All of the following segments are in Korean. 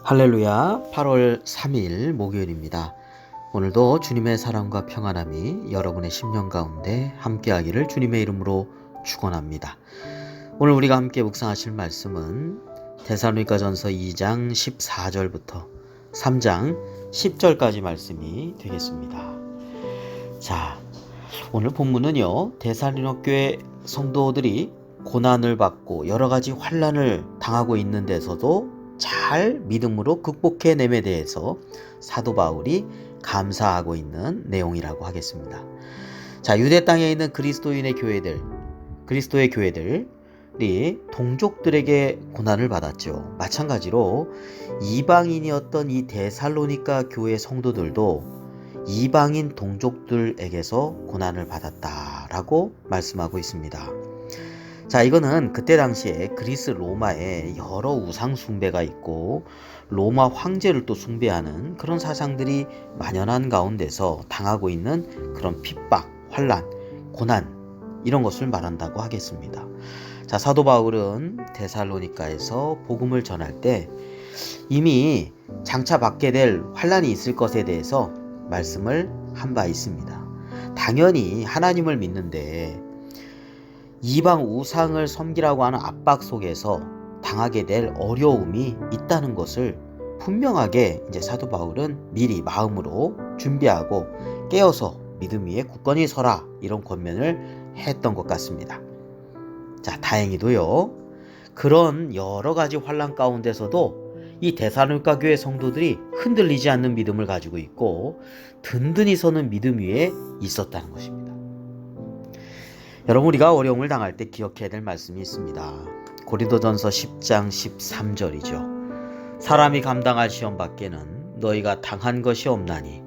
할렐루야. 8월 3일 목요일입니다. 오늘도 주님의 사랑과 평안함이 여러분의 심령 가운데 함께하기를 주님의 이름으로 축원합니다. 오늘 우리가 함께 묵상하실 말씀은 데살로니가전서 2장 14절부터 3장 10절까지 말씀이 되겠습니다. 자, 오늘 본문은요, 데살로니가 교회 성도들이 고난을 받고 여러 가지 환난을 당하고 있는 데서도 잘 믿음으로 극복해냄에 대해서 사도 바울이 감사하고 있는 내용이라고 하겠습니다. 자, 유대 땅에 있는 그리스도의 교회들이 동족들에게 고난을 받았죠. 마찬가지로 이방인이었던 이 데살로니가 교회 성도들도 이방인 동족들에게서 고난을 받았다라고 말씀하고 있습니다. 자, 이거는 그때 당시에 그리스 로마에 여러 우상 숭배가 있고 로마 황제를 또 숭배하는 그런 사상들이 만연한 가운데서 당하고 있는 그런 핍박, 환난, 고난 이런 것을 말한다고 하겠습니다. 자, 사도 바울은 데살로니가에서 복음을 전할 때 이미 장차 받게 될 환난이 있을 것에 대해서 말씀을 한 바 있습니다. 당연히 하나님을 믿는데 이방 우상을 섬기라고 하는 압박 속에서 당하게 될 어려움이 있다는 것을 분명하게 이제 사도 바울은 미리 마음으로 준비하고 깨어서 믿음 위에 굳건히 서라 이런 권면을 했던 것 같습니다. 자, 다행히도요, 그런 여러 가지 환난 가운데서도 이 데살로니가 교회 성도들이 흔들리지 않는 믿음을 가지고 있고 든든히 서는 믿음 위에 있었다는 것입니다. 여러분, 우리가 어려움을 당할 때 기억해야 될 말씀이 있습니다. 고린도전서 10장 13절이죠. 사람이 감당할 시험 밖에는 너희가 당한 것이 없나니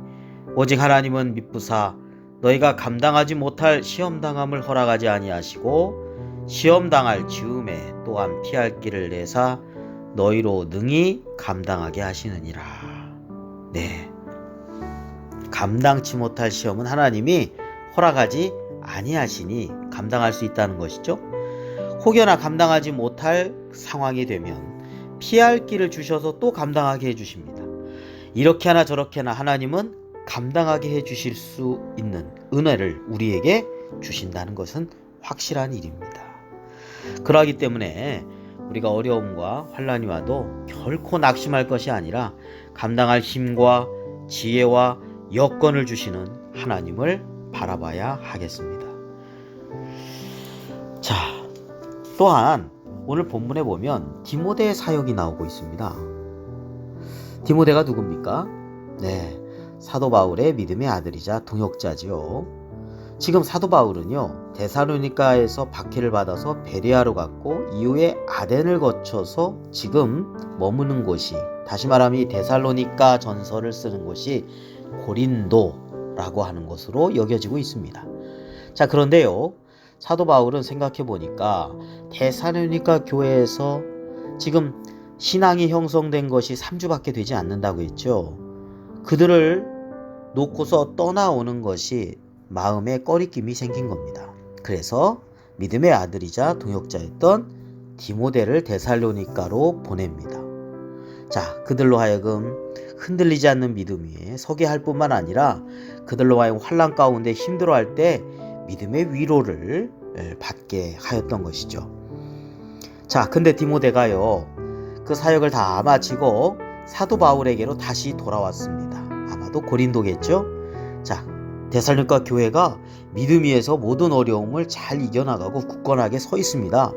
오직 하나님은 미쁘사 너희가 감당하지 못할 시험당함을 허락하지 아니하시고 시험당할 즈음에 또한 피할 길을 내사 너희로 능히 감당하게 하시느니라. 네, 감당치 못할 시험은 하나님이 허락하지 아니하시니 감당할 수 있다는 것이죠. 혹여나 감당하지 못할 상황이 되면 피할 길을 주셔서 또 감당하게 해주십니다. 이렇게 하나 저렇게 하나 하나님은 감당하게 해주실 수 있는 은혜를 우리에게 주신다는 것은 확실한 일입니다. 그러하기 때문에 우리가 어려움과 환난이 와도 결코 낙심할 것이 아니라 감당할 힘과 지혜와 여건을 주시는 하나님을 바라봐야 하겠습니다. 자, 또한 오늘 본문에 보면 디모데의 사역이 나오고 있습니다. 디모데가 누굽니까? 네, 사도 바울의 믿음의 아들이자 동역자지요. 지금 사도 바울은요, 데살로니가에서 박해를 받아서 베레아로 갔고 이후에 아덴을 거쳐서 지금 머무는 곳이, 다시 말하면 이 데살로니가 전서를 쓰는 곳이 고린도라고 하는 것으로 여겨지고 있습니다. 자, 그런데요, 사도 바울은 생각해 보니까 데살로니가 교회에서 지금 신앙이 형성된 것이 3주밖에 되지 않는다고 했죠. 그들을 놓고서 떠나오는 것이 마음에 꺼리낌이 생긴 겁니다. 그래서 믿음의 아들이자 동역자였던 디모데를 데살로니가로 보냅니다. 자, 그들로 하여금 흔들리지 않는 믿음 위에 서게 할 뿐만 아니라 그들로 하여금 환난 가운데 힘들어할 때 믿음의 위로를 받게 하였던 것이죠. 자, 근데 디모데가요, 그 사역을 다 마치고 사도 바울에게로 다시 돌아왔습니다. 아마도 고린도겠죠? 자, 데살로니가 교회가 믿음 위에서 모든 어려움을 잘 이겨나가고 굳건하게 서 있습니다.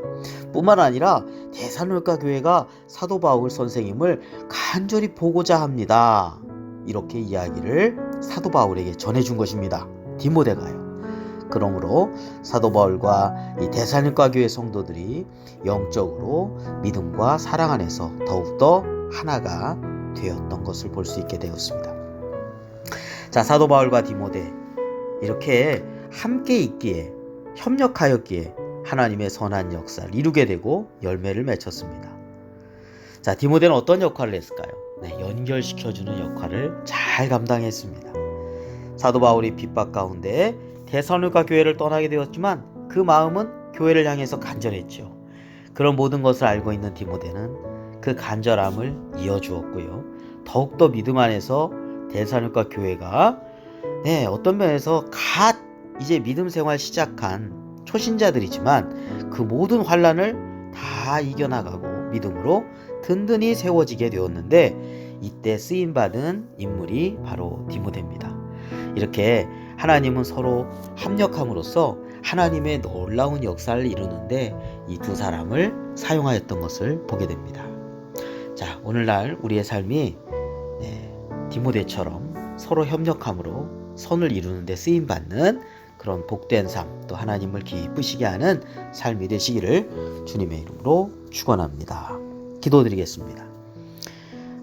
뿐만 아니라 데살로니가 교회가 사도 바울 선생님을 간절히 보고자 합니다. 이렇게 이야기를 사도 바울에게 전해준 것입니다. 디모데가요. 그러므로 사도 바울과 이 데살로니가 교회 성도들이 영적으로 믿음과 사랑 안에서 더욱더 하나가 되었던 것을 볼 수 있게 되었습니다. 자, 사도 바울과 디모데 이렇게 함께 있기에, 협력하였기에 하나님의 선한 역사를 이루게 되고 열매를 맺혔습니다. 자, 디모데는 어떤 역할을 했을까요? 네, 연결시켜주는 역할을 잘 감당했습니다. 사도 바울이 핍박 가운데 데살로니가 교회를 떠나게 되었지만 그 마음은 교회를 향해서 간절했죠. 그런 모든 것을 알고 있는 디모데는 그 간절함을 이어주었고요. 더욱더 믿음 안에서 데살로니가 교회가 어떤 면에서 갓 이제 믿음 생활 시작한 초신자들이지만 그 모든 환난을 다 이겨나가고 믿음으로 든든히 세워지게 되었는데, 이때 쓰임받은 인물이 바로 디모데입니다. 이렇게 하나님은 서로 합력함으로써 하나님의 놀라운 역사를 이루는데 이 두 사람을 사용하였던 것을 보게 됩니다. 자, 오늘날 우리의 삶이 디모데처럼 서로 협력함으로 선을 이루는데 쓰임받는 그런 복된 삶, 또 하나님을 기쁘시게 하는 삶이 되시기를 주님의 이름으로 축원합니다. 기도드리겠습니다.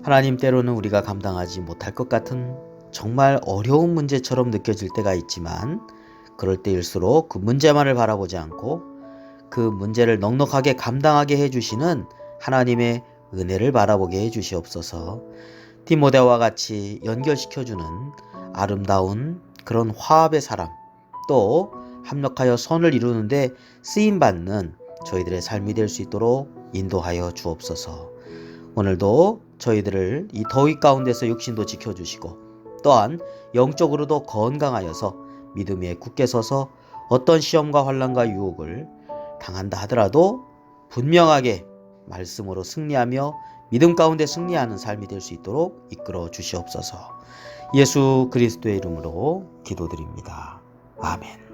하나님, 때로는 우리가 감당하지 못할 것 같은 정말 어려운 문제처럼 느껴질 때가 있지만, 그럴 때일수록 그 문제만을 바라보지 않고 그 문제를 넉넉하게 감당하게 해주시는 하나님의 은혜를 바라보게 해주시옵소서. 디모데와 같이 연결시켜주는 아름다운 그런 화합의 사람, 또 합력하여 선을 이루는데 쓰임받는 저희들의 삶이 될 수 있도록 인도하여 주옵소서. 오늘도 저희들을 이 더위 가운데서 육신도 지켜주시고 또한 영적으로도 건강하여서 믿음 위에 굳게 서서 어떤 시험과 환난과 유혹을 당한다 하더라도 분명하게 말씀으로 승리하며 믿음 가운데 승리하는 삶이 될 수 있도록 이끌어 주시옵소서. 예수 그리스도의 이름으로 기도드립니다. 아멘.